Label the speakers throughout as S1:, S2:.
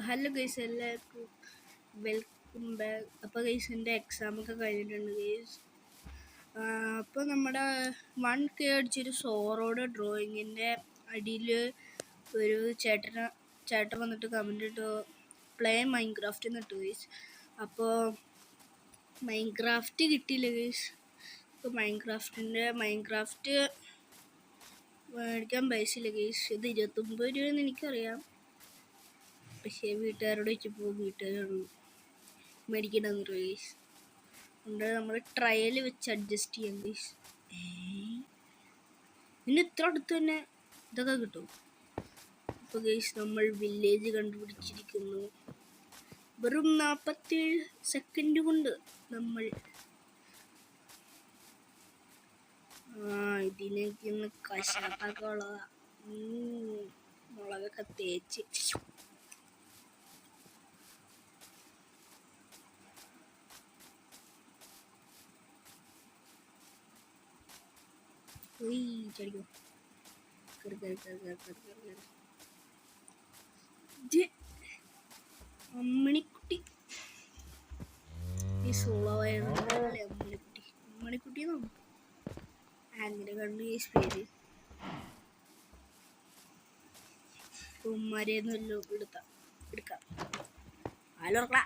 S1: Hello guys, എല്ലാവർക്കും welcome back. അപ്പോൾ guys, എൻ്റെ എക്സാമൊക്കെ കഴിഞ്ഞിട്ടുണ്ട് ഗൈസ്. അപ്പോൾ നമ്മുടെ 1K അടിച്ചൊരു സോറോഡ് ഡ്രോയിങ്ങിൻ്റെ അടിയിൽ ഒരു ചേട്ടൻ വന്നിട്ട് കമൻറ്റ് ഇട്ടു, പ്ലേ മൈൻക്രാഫ്റ്റ് എന്നിട്ട് ഗൈസ്. അപ്പോൾ മൈൻക്രാഫ്റ്റ് കിട്ടിയില്ല ഗൈസ്. അപ്പോൾ മൈൻക്രാഫ്റ്റ് മേടിക്കാൻ പൈസ ഇല്ല ഗൈസ്. ഇത് 29 രൂപയെന്ന് എനിക്കറിയാം, പക്ഷേ വീട്ടുകാരോട് വെച്ചപ്പോൾ വീട്ടുകാരോട് മേടിക്കണമെന്ന് ഗൈസ്. അതുകൊണ്ട് നമ്മൾ ട്രയൽ വെച്ച് അഡ്ജസ്റ്റ് ചെയ്യാം ഗൈസ്. പിന്നെ ഇത്ര അടുത്ത് തന്നെ ഇതൊക്കെ കിട്ടും. അപ്പോൾ ഗൈസ്, നമ്മൾ വില്ലേജ് കണ്ടുപിടിച്ചിരിക്കുന്നു. വെറും 47 സെക്കൻഡ് കൊണ്ട് നമ്മൾ ഇതിലേക്ക് ഒന്ന് കശാപ്പൊക്കെ ഉള്ളതാ. മുളകൊക്കെ തേച്ച് ചടിക്കോ അമ്മണിക്കുട്ടി. ഈ സോളോവായല്ലേ അമ്മണിക്കുട്ടി എന്നാണ് അങ്ങനെ കണ്ട് ഈ പേര്. ഉമ്മാരെയൊന്നുമല്ലോ എടുക്കാം. ആലോർക്കള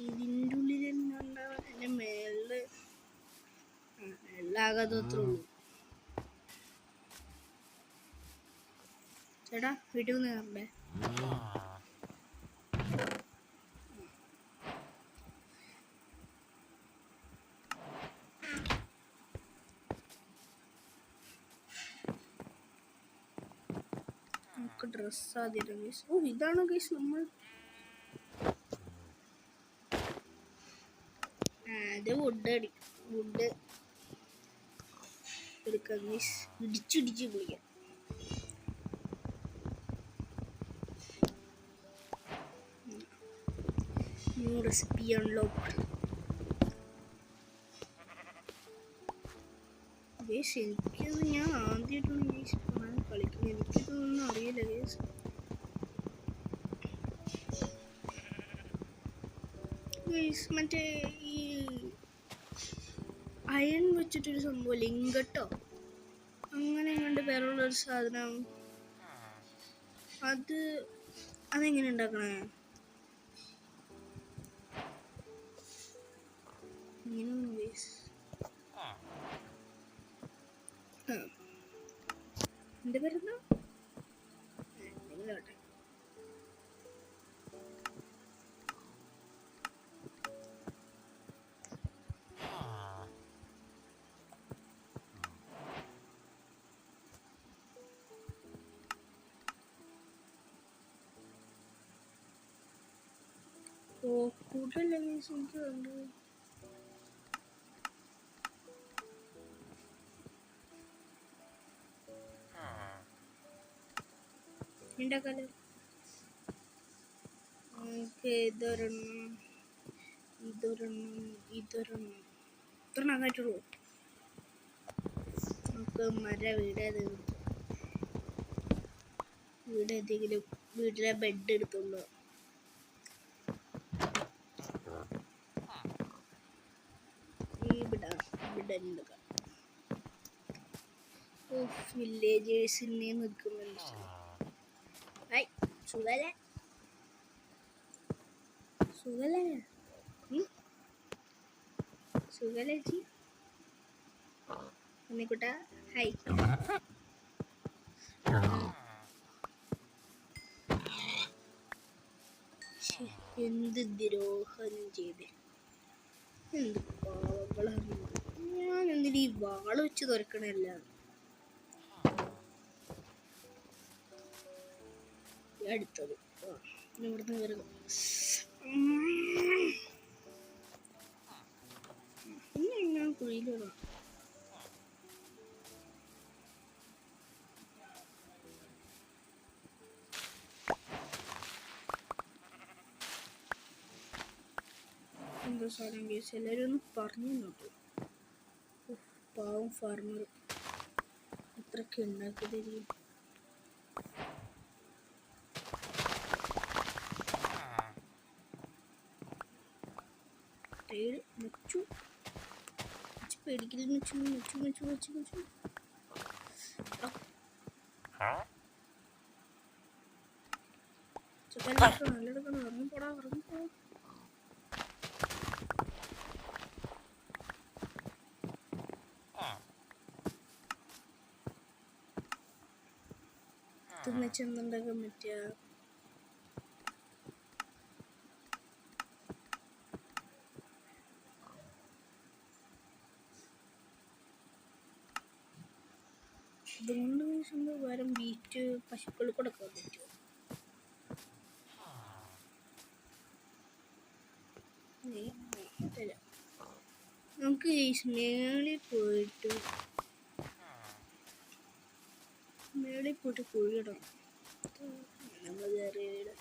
S1: ഇതിൻ്റെ ഉള്ളിൽ തന്നെ ഉണ്ടാവാൻ എൻ്റെ മേളിലാകാതെ അത്രേ ഉള്ളൂ. ചേട്ടാ, വീട്ടിൽ നിന്ന് കയറണ്ടേ? നമുക്ക് ഡ്രസ്സ് ആദ്യം ഗൈസ്. ഇതാണ് ഗൈസ് നമ്മൾ വുഡ് എടുക്കാം ഗൈസ്. ഇടിച്ചിടിച്ച് കുളിക്കാം. New recipe unlocked guys. എനിക്കത് ഞാൻ ആദ്യമായിട്ടാണ് ഗൈസ് കളിക്കുന്നത്. എനിക്കിതൊന്നും അറിയില്ല ഗൈസ്. ഗൈസ്, മറ്റേ ഈ അയൺ വെച്ചിട്ടൊരു സംഭവം ലിങ്കട്ടോ അങ്ങനെ കണ്ട് വേറുള്ളൊരു സാധനം, അതെങ്ങനെ ഉണ്ടാക്കണേ? ഇങ്ങനെയൊന്നും ഗൈസ്. എൻ്റെ പേരെന്താ? നിങ്ങളോട്ടെ. കൂടുതൽ എനിക്ക് ഉണ്ട്. ഉണ്ടാക്കാലോ. നമുക്ക് ഇതൊരെണ്ണം ആകാറ്റുള്ളൂ. നമുക്ക് വീട്ടിലെ ബെഡ് എടുത്തുള്ളൂ. വില്ലേജേഴ്സിനെ നിൽക്കുന്നുണ്ട്. സുഖലേച്ചി അന്നിക്കുട്ട ഹായ്. എന്ത് ദ്രോഹം ചെയ്ത്, എന്ത് പാവങ്ങളാണ്. ഞാൻ എന്തിനീ വാള് വെച്ച് തുറക്കണല്ല. അടുത്തത് ഇവിടുന്ന് കയറുക. ഞാൻ കുഴിയിലാണ്. എന്താ സാധനം കേസ് എല്ലാവരും ഒന്ന് പറഞ്ഞു നോക്കൂ. പാവം ഫാർമർ അത്രയ്ക്ക് ഉണ്ടാക്കിയതായിരിക്കും. പേടിക്കൽ വെച്ചു വെച്ചു വെച്ചു വെച്ചു വെച്ചു നല്ലെടുക്കണം ഇറങ്ങിപ്പോടാ ഇറങ്ങിപ്പോ. ചെന്നുണ്ടാക്കാൻ പറ്റുക ഇതുകൊണ്ട് വേറെ ബീറ്റ് പശുക്കൾ കൊടുക്കാൻ പറ്റുമോ? നമുക്ക് മേളിൽ പോയിട്ട് കുഴിയിടണം. നമ്മൾ കയറിയിടാം.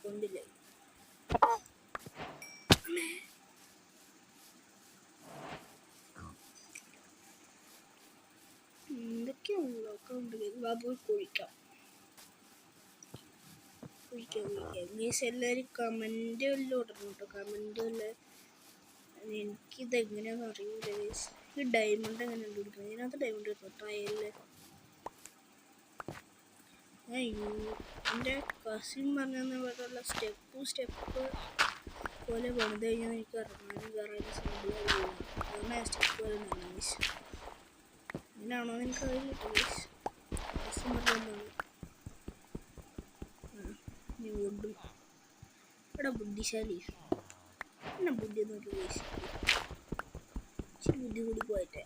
S1: കൊണ്ടില്ല എന്തൊക്കെയാണല്ലോ ഒക്കെ ഉണ്ട്. പോയി കുഴിക്കാം. എല്ലാവരും കമന്റ് എല്ലാം ഇടണം കേട്ടോ. കമന്റ് എല്ലാം എനിക്കിതെങ്ങനെയാണെന്ന് അറിയില്ല. ഈ ഡയമണ്ട് എങ്ങനെ കണ്ടുപിടിക്കണം? ഇതിനകത്ത് ഡയമണ്ട് കിട്ടും ട്രയലില്. എൻ്റെ കസിൻ പറഞ്ഞുള്ള സ്റ്റെപ്പ് പോലെ പണിത് കഴിഞ്ഞാൽ എനിക്ക് ഇറങ്ങാനും കയറാനും സിമ്പിളായി. അങ്ങനെ സ്റ്റെപ്പ് പോലെ നൈസ് അങ്ങനെയാണോ എനിക്ക് അറിയില്ല. കസിൻ പറഞ്ഞാണ് ഓടും ഇവിടെ ബുദ്ധിശാലി. എന്നാ ബുദ്ധി നോക്കി ഇച്ചിരി ബുദ്ധി കൂടി പോയിട്ടെ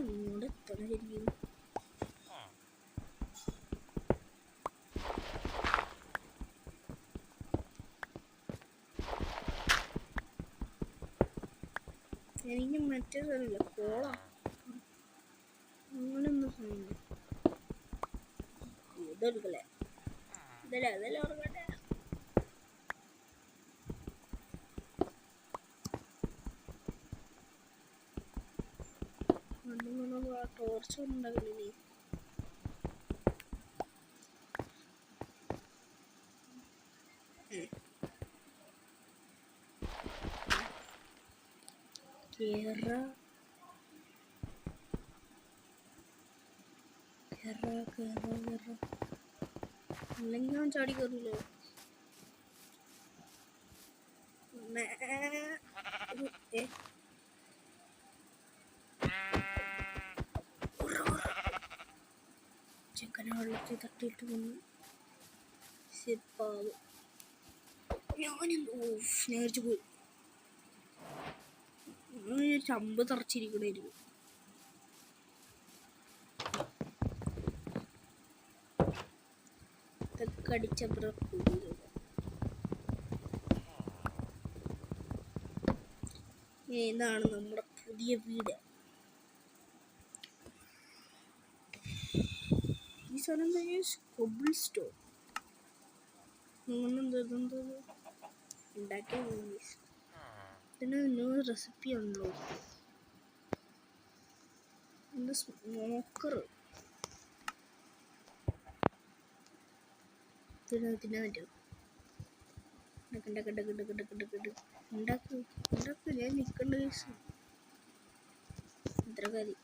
S1: ഇങ്ങോട്ട് എത്തണം ശരിക്കും. എനിക്ക് മറ്റേ സ്ഥലമില്ല കോളാ അങ്ങനെയൊന്നും സാധനം ഇതെടുക്കല്ലേ ഇതല്ലേ ഓർക്കട്ടെ. ടോർച്ച് ഉണ്ടാകില്ലേ? അല്ലെങ്കിൽ ഞാൻ ചാടി കയറില്ലോ. ചെക്കനെ വെള്ളത്തിൽ തട്ടിയിട്ട് വന്നു. നേരിച്ചു പോയി. ചമ്പ് തറച്ചിരിക്കണായിരുന്നു. ഇതൊക്കെ അടിച്ചപ്പുറം ഇതാണ് നമ്മുടെ പുതിയ വീട്. ഈ സാധനം കൊബിൾ സ്റ്റോൺ ഉണ്ടാക്കിയ ഇതിന് ന്യൂ റെസിപ്പി ഉണ്ടല്ലോ. എന്താ സ്മോക്കർ തിന്നാൻ പറ്റും. ഉണ്ടാക്ക് ഞാൻ നിൽക്കേണ്ട കേസ് ഇത്ര കാര്യം.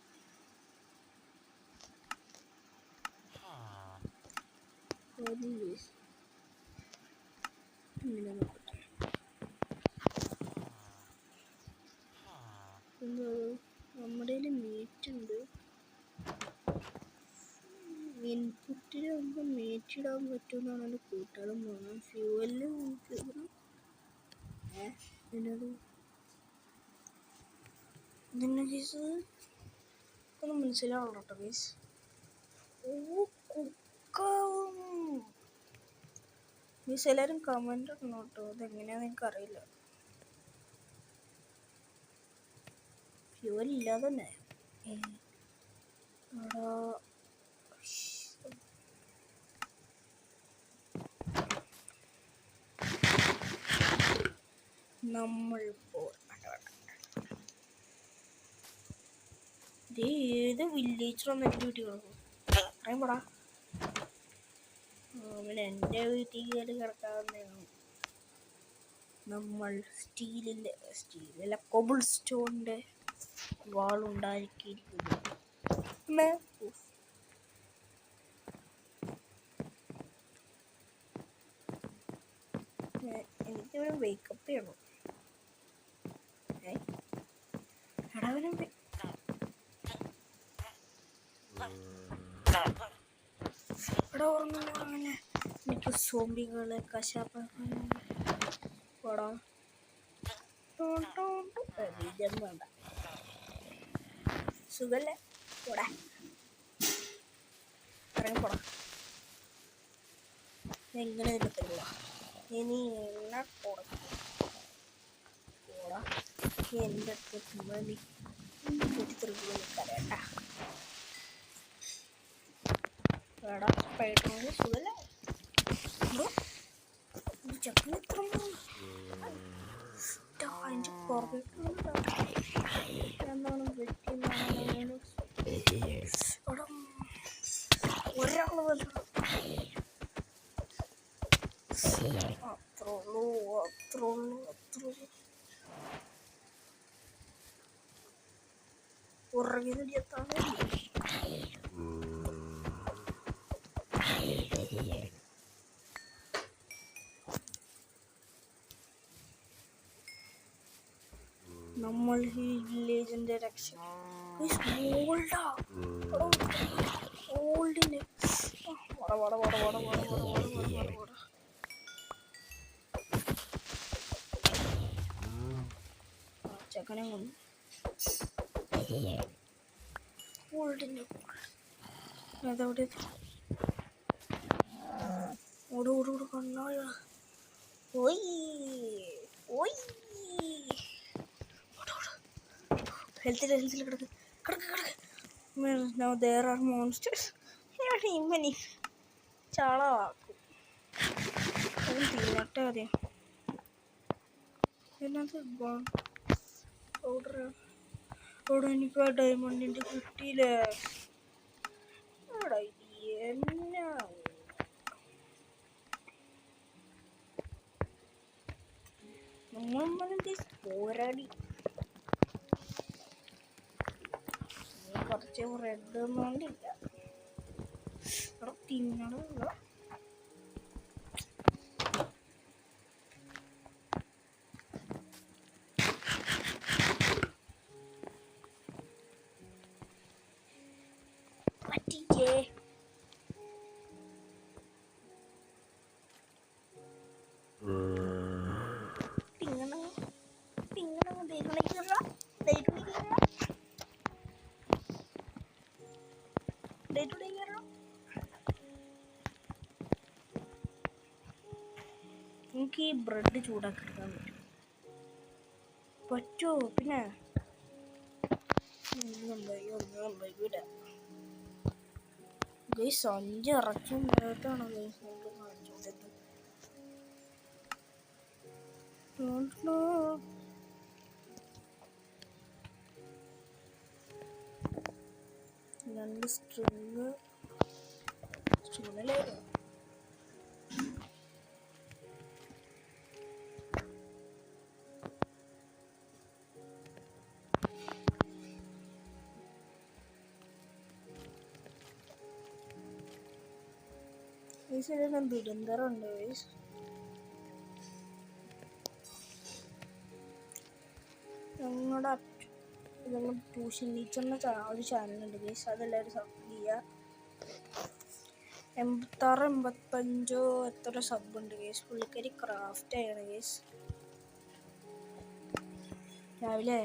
S1: നമ്മുടെ മീറ്റ് ഉണ്ട്. ഇൻപുട്ടിലാകുമ്പോൾ മീറ്റ് ഇടാൻ പറ്റുമെന്നാണ് എൻ്റെ കൂട്ടുകാരൻ പറഞ്ഞത്. ഫ്യൂവലിൽ നമുക്ക് ഇതിൻ്റെ കേസ് ഒന്ന് മനസ്സിലാവണം കേട്ടോ കേസ്. മീസ് എല്ലാവരും കമൻ്റ് ഇടണം കേട്ടോ. അതെങ്ങനെയാണെന്ന് എനിക്കറിയില്ല. ഫ്യൂവൽ ഇല്ലാതെ തന്നെ നമ്മൾ ഏത് വില്ലേജ് വന്നിട്ട് കിട്ടി കിടക്കും. അറിയപ്പെടാ അവൻ എൻ്റെ വീട്ടിൽ കയറി കിടക്കാവുന്നതാണ്. നമ്മൾ സ്റ്റീലിലെ കോബിൾ സ്റ്റോണിൻ്റെ വാളുണ്ടാക്കിയിരിക്കുന്നു. എനിക്കിവിടെ വേക്കപ്പ് ചെയ്യണം. എടാവനും ഇവിടെ ഓർമ്മ അങ്ങനെ എനിക്ക് സോംബികളെ കശാപ്പാടാ വേണ്ട സുഖല്ലേ പോടാ ഇറങ്ങി പോടാ. എങ്ങനെ തരുക ഇനി എന്നെ പോടാ എൻ്റെ അടുത്ത് മതി കുത്തിത്തിരിക്കുമ്പോൾ നിൽക്കലേട്ടാ വേടാ പഴയട്ടോണ്ട് സുഖല്ലേ ചക്കന് എത്ര അതിൻ്റെ പുറകെട്ടുള്ള എന്താണ് വെട്ടിന്നാണ് ഒരാൾ അത്രയുള്ളൂ പുറകിൽ എത്താണ് നമ്മൾ ഈ വില്ലേജിന്റെ രക്ഷ ഓൾഡിന് ചെക്കനെ കൊണ്ട് ഓൾഡിന് അതെവിടെ ഓട് കണ്ണായ ഹെൽത്തിൽ കിടക്ക് Now there are monsters. ഞാൻ ഇവനി ചാളവാക്കും അത് തിന്നട്ടെ അതെ ഇതിനകത്ത് പൗഡർ അവിടെ എനിക്ക് ആ ഡയമണ്ടിൻ്റെ കിട്ടിയില്ലേ അവിടെ എന്നാ നമ്മളെ പോരാടി കുറച്ച് റെഡ് ഒന്നുകൊണ്ടില്ല തിന്നണ പറ്റിച്ചേ എനിക്ക് ഈ ബ്രെഡ് ചൂടാക്കി എടുക്കാൻ പറ്റുമോ പിന്നെ ഗൈസ് 5 ഇറച്ചും ബ്രെഡാണ് ഗൈസ് നമുക്ക് കാണിച്ചോണ്ടത് 2 സ്ട്രിങ്ങല്ലേ ദുരന്തരമുണ്ട് ഞങ്ങളുടെ ട്യൂഷൻ ടീച്ചറിൻ്റെ ഒരു ചാനലുണ്ട് ഗൈസ് അതെല്ലാവരും സബ് ചെയ്യുക 86-85 എത്ര സബുണ്ട് ഗൈസ് പുള്ളിക്കാരി ക്രാഫ്റ്റ് ചെയ്യണം ഗൈസ് രാവിലെ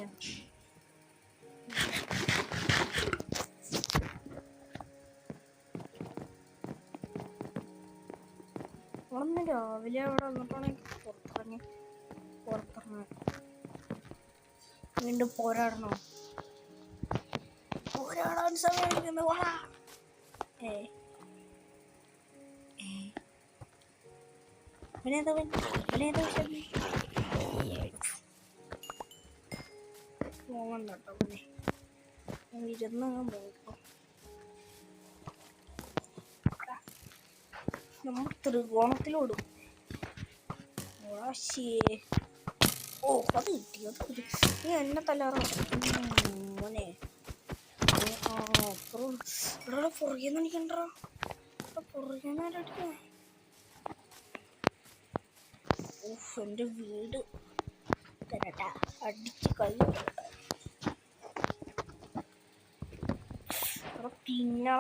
S1: നമ്മളൊന്ന് രാവിലെ അവിടെ വന്നിട്ടാണെങ്കിൽ പുറത്തിറങ്ങാൻ വീണ്ടും പോരാടണം പോരാടാൻ സമയമിരിക്കുന്നു വാടാ പോകണ്ട കേട്ടോ പിന്നെ ഇരുന്ന് പോയപ്പോ നമ്മൾ ത്രികോണത്തിലോടും. ഓ അത് കിട്ടി, അത് കിട്ടി. നീ എന്നെ തല്ലാറോ മോനെ? ഇവിടെ പുറകെന്ന് അടിക്കണ്ടോ? പുറകെന്നാരടിക്കേ? ഓഫ്, എൻ്റെ വീട് തരട്ടാ, അടിച്ച് കഴിയും. തിന്നടാ,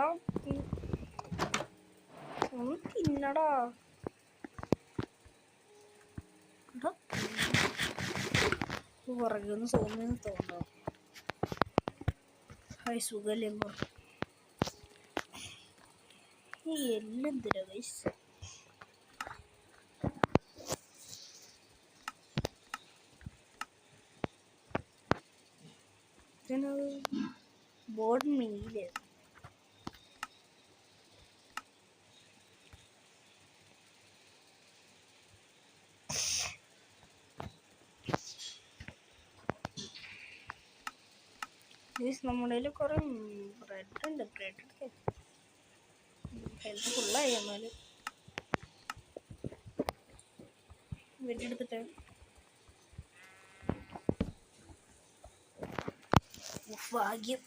S1: ഒന്ന് തിന്നടാ. പുറകെന്ന് സോമെന്ന് തോന്നാം. ഹായ്, സുഖല്ലേ? ഈ എല്ലാം തരാ ഗൈസ്. ബോർഡ് മെയില് നമ്മുടെ കയ്യിൽ കുറെ ബ്രെഡ് ഉണ്ട്. ബ്രെഡ് ഹെൽത്ത് ഫുള്ളായി. എന്നാലും വെടിയെടുത്തിട്ട് ഭാഗ്യം.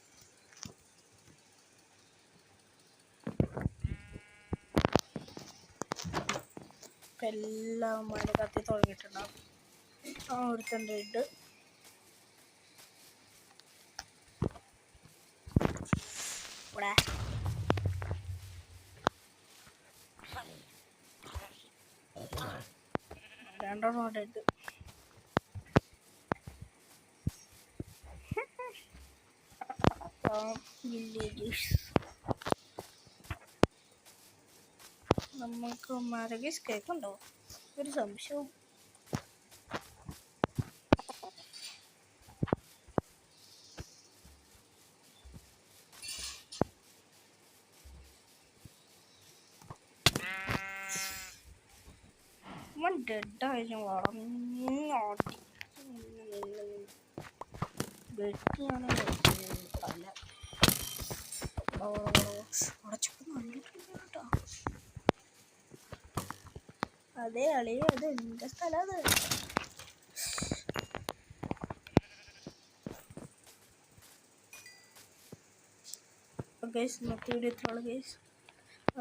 S1: എല്ലാം മഴ കത്തി തുടങ്ങിയിട്ടുണ്ടാവും. ഒരുത്തൻ്റെ ഇട്ട് ഇവിടെ രണ്ടെണ്ണം അവിടെ ഇട്ട്. നമുക്ക് മരകീസ് കേൾക്കുന്നുണ്ടോ? ഒരു സംശയവും. ഡെഡായി വളർന്നോട്ടി വെട്ടിയാണ് തല ഉടച്ചൊക്കെ നല്ലിട്ടുണ്ട് കേട്ടോ. അതേ അളി, അത് എൻ്റെ സ്ഥലം. അത് ഗൈസ്, ഇന്നത്തെ വീഡിയോ ഇത്രയുള്ളൂ ഗൈസ്.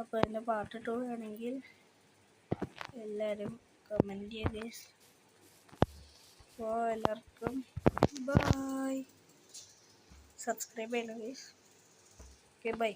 S1: അപ്പോൾ എൻ്റെ പാർട്ട് 2 വേണമെങ്കിൽ എല്ലാവരും കമൻറ്റ് ചെയ്യുക ഗൈസ്. അപ്പോൾ എല്ലാവർക്കും ബൈ. സബ്സ്ക്രൈബ് ചെയ്യണം ഗൈസ്. Okay, by.